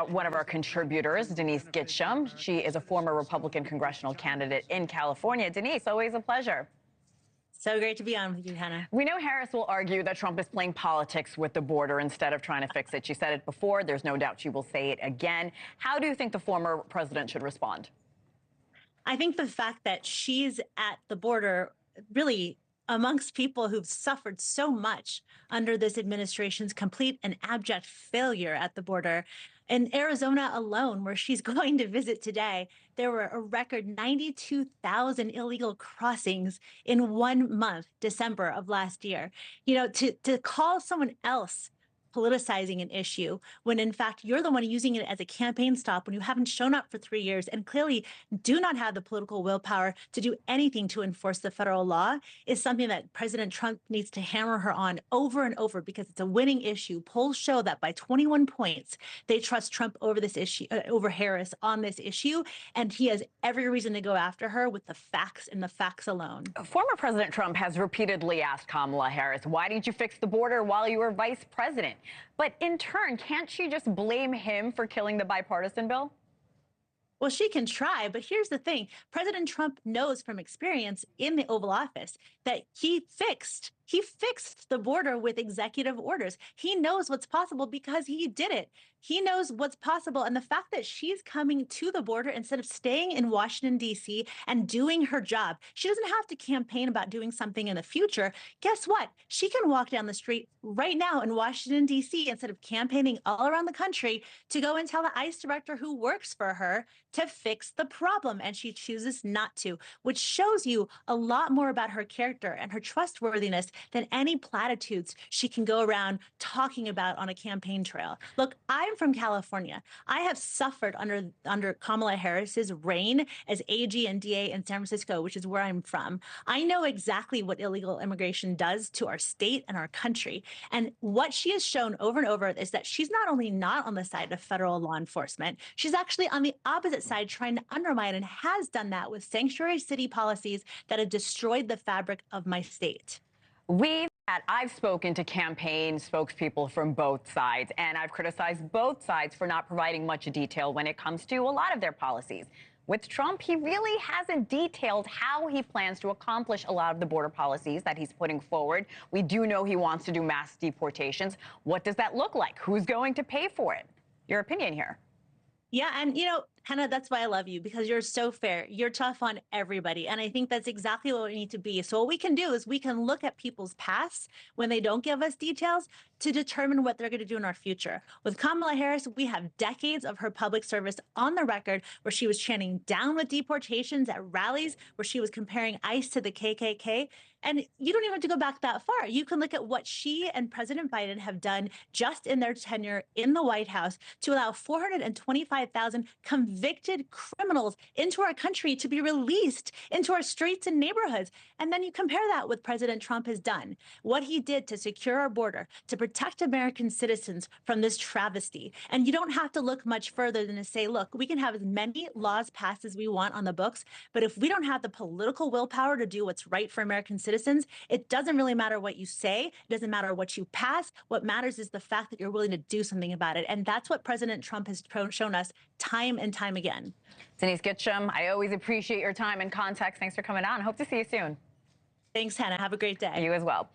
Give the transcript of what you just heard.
one of our contributors, Denise Gitsham. She is a former Republican congressional candidate in California. Denise, always a pleasure. So great to be on with you, Hannah. We know Harris will argue that Trump is playing politics with the border instead of trying to fix it. She said it before. There's no doubt she will say it again. How do you think the former president should respond? I think the fact that she's at the border really amongst people who've suffered so much under this administration's complete and abject failure at the border. In Arizona alone, where she's going to visit today, there were a record 92,000 illegal crossings in 1 month, December of last year. You know, to call someone else politicizing an issue when in fact you're the one using it as a campaign stop when you haven't shown up for 3 years and clearly do not have the political willpower to do anything to enforce the federal law is something that President Trump needs to hammer her on over and over because it's a winning issue. Polls show that by 21 points, they trust Trump over this issue, over Harris on this issue, and he has every reason to go after her with the facts and the facts alone. Former President Trump has repeatedly asked Kamala Harris, why didn't you fix the border while you were vice president? But in turn, can't she just blame him for killing the bipartisan bill? Well, she can try, but here's the thing. President Trump knows from experience in the Oval Office that he fixed the border with executive orders. He knows what's possible because he did it. He knows what's possible. And the fact that she's coming to the border instead of staying in Washington, D.C. and doing her job, she doesn't have to campaign about doing something in the future. Guess what? She can walk down the street right now in Washington, D.C. instead of campaigning all around the country to go and tell the ICE director who works for her to fix the problem. And she chooses not to, which shows you a lot more about her character and her trustworthiness than any platitudes she can go around talking about on a campaign trail. Look, I'm from California. I have suffered under Kamala Harris's reign as AG and DA in San Francisco, which is where I'm from. I know exactly what illegal immigration does to our state and our country. And what she has shown over and over is that she's not only not on the side of federal law enforcement, she's actually on the opposite side trying to undermine and has done that with sanctuary city policies that have destroyed the fabric of my state. I've spoken to campaign spokespeople from both sides, and I've criticized both sides for not providing much detail when it comes to a lot of their policies. With Trump, he really hasn't detailed how he plans to accomplish a lot of the border policies that he's putting forward. We do know he wants to do mass deportations. What does that look like? Who's going to pay for it? Your opinion here. Yeah, and you know, Hannah, that's why I love you, because you're so fair. You're tough on everybody. And I think that's exactly what we need to be. So what we can do is we can look at people's pasts when they don't give us details to determine what they're going to do in our future. With Kamala Harris, we have decades of her public service on the record where she was chanting down with deportations at rallies, where she was comparing ICE to the KKK. And you don't even have to go back that far. You can look at what she and President Biden have done just in their tenure in the White House to allow 425,000 convicted criminals into our country to be released into our streets and neighborhoods. And then you compare that with President Trump has done, what he did to secure our border, to protect American citizens from this travesty. And you don't have to look much further than to say, look, we can have as many laws passed as we want on the books, but if we don't have the political willpower to do what's right for American citizens, it doesn't really matter what you say. It doesn't matter what you pass. What matters is the fact that you're willing to do something about it. And that's what President Trump has shown us time and time again. Denise Gitsham, I always appreciate your time and context. Thanks for coming on. Hope to see you soon. Thanks, Hannah. Have a great day. You as well.